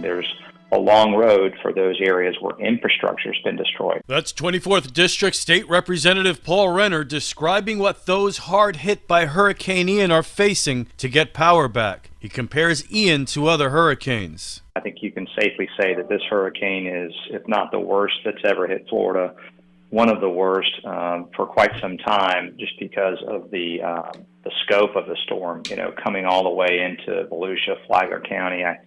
There's a long road for those areas where infrastructure's been destroyed. That's 24th District State Representative Paul Renner describing what those hard hit by Hurricane Ian are facing to get power back. He compares Ian to other hurricanes. I think you can safely say that this hurricane is, if not the worst that's ever hit Florida, one of the worst for quite some time, just because of the scope of the storm, coming all the way into Volusia, Flagler County. I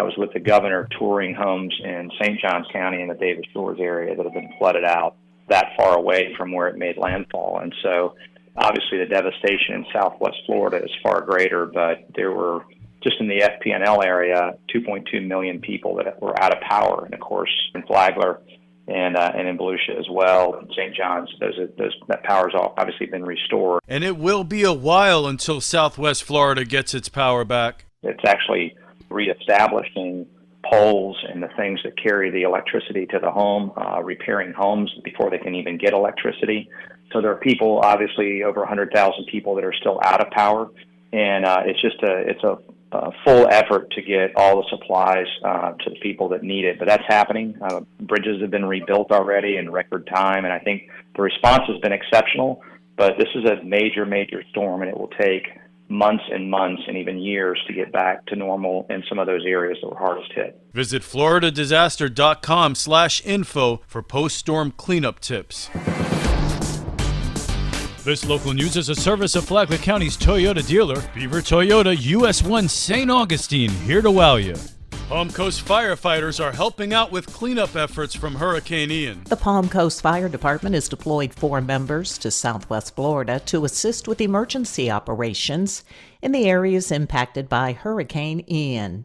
was with the governor touring homes in St. Johns County in the Davis Shores area that have been flooded out that far away from where it made landfall. And so obviously the devastation in southwest Florida is far greater, but there were, just in the FPNL area, 2.2 million people that were out of power. And of course, in Flagler and in Volusia as well, St. John's, that power's obviously been restored. And it will be a while until southwest Florida gets its power back. It's actually reestablishing poles and the things that carry the electricity to the home, repairing homes before they can even get electricity. So there are people, obviously over 100,000 people that are still out of power, and it's a full effort to get all the supplies to the people that need it. But that's happening. Bridges have been rebuilt already in record time, and I think the response has been exceptional. But this is a major, major storm, and it will take months and months and even years to get back to normal in some of those areas that were hardest hit. Visit floridadisaster.com/info for post-storm cleanup tips. This local news is a service of Flagler County's Toyota dealer, Beaver Toyota US 1 St. Augustine, here to wow you. Palm Coast firefighters are helping out with cleanup efforts from Hurricane Ian. The Palm Coast Fire Department has deployed 4 members to southwest Florida to assist with emergency operations in the areas impacted by Hurricane Ian.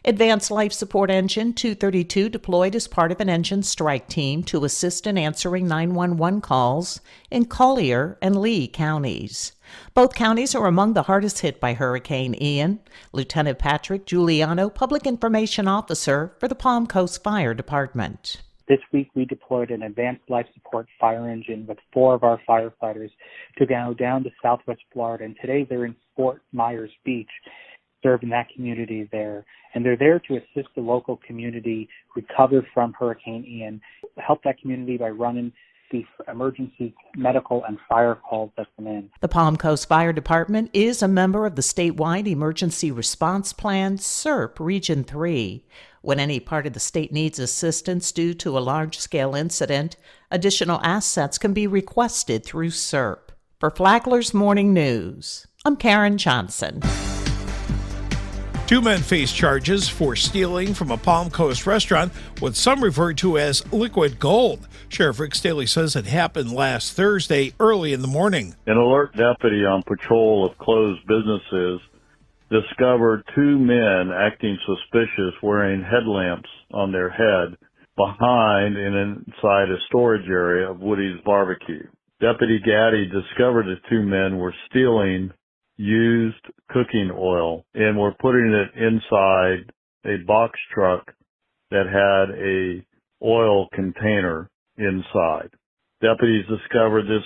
Advanced Life Support Engine 232 deployed as part of an engine strike team to assist in answering 911 calls in Collier and Lee counties. Both counties are among the hardest hit by Hurricane Ian. Lieutenant Patrick Giuliano, Public Information Officer for the Palm Coast Fire Department. This week we deployed an advanced life support fire engine with 4 of our firefighters to go down to southwest Florida, and today they're in Fort Myers Beach, serving that community there. And they're there to assist the local community recover from Hurricane Ian, help that community by running the emergency medical and fire calls that come in. The Palm Coast Fire Department is a member of the statewide Emergency Response Plan, SERP Region 3. When any part of the state needs assistance due to a large-scale incident, additional assets can be requested through SERP. For Flagler's Morning News, I'm Karen Johnson. 2 men face charges for stealing from a Palm Coast restaurant, what some refer to as liquid gold. Sheriff Rick Staley says it happened last Thursday early in the morning. An alert deputy on patrol of closed businesses discovered 2 men acting suspicious wearing headlamps on their head behind and inside a storage area of Woody's Barbecue. Deputy Gaddy discovered the 2 men were stealing used cooking oil and were putting it inside a box truck that had a oil container inside. Deputies discovered this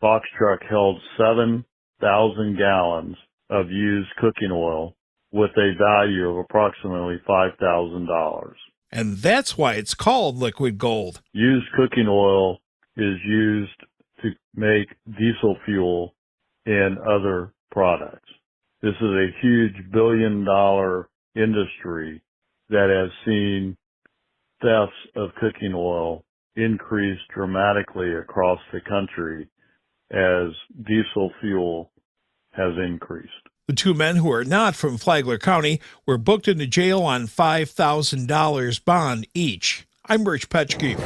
box truck held 7,000 gallons of used cooking oil with a value of approximately $5,000. And that's why it's called liquid gold. Used cooking oil is used to make diesel fuel and other products. This is a huge billion-dollar industry that has seen thefts of cooking oil increase dramatically across the country as diesel fuel has increased. The 2 men, who are not from Flagler County, were booked into jail on $5,000 bond each. I'm Rich Petchke.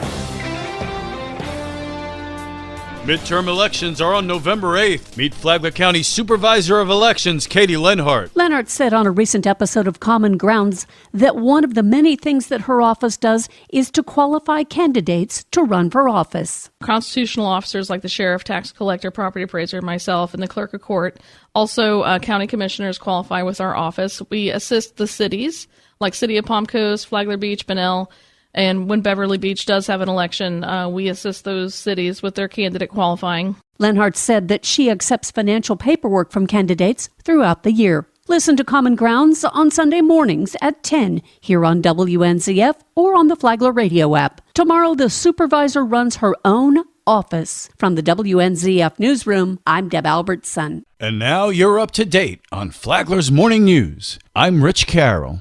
Midterm elections are on November 8th. Meet Flagler County Supervisor of Elections, Katie Lenhart. Lenhart said on a recent episode of Common Grounds that one of the many things that her office does is to qualify candidates to run for office. Constitutional officers like the sheriff, tax collector, property appraiser, myself, and the clerk of court. Also, county commissioners qualify with our office. We assist the cities like City of Palm Coast, Flagler Beach, Bunnell. And when Beverly Beach does have an election, we assist those cities with their candidate qualifying. Lenhart said that she accepts financial paperwork from candidates throughout the year. Listen to Common Grounds on Sunday mornings at 10 here on WNZF or on the Flagler radio app. Tomorrow, the supervisor runs her own office. From the WNZF newsroom, I'm Deb Albertson. And now you're up to date on Flagler's Morning News. I'm Rich Carroll.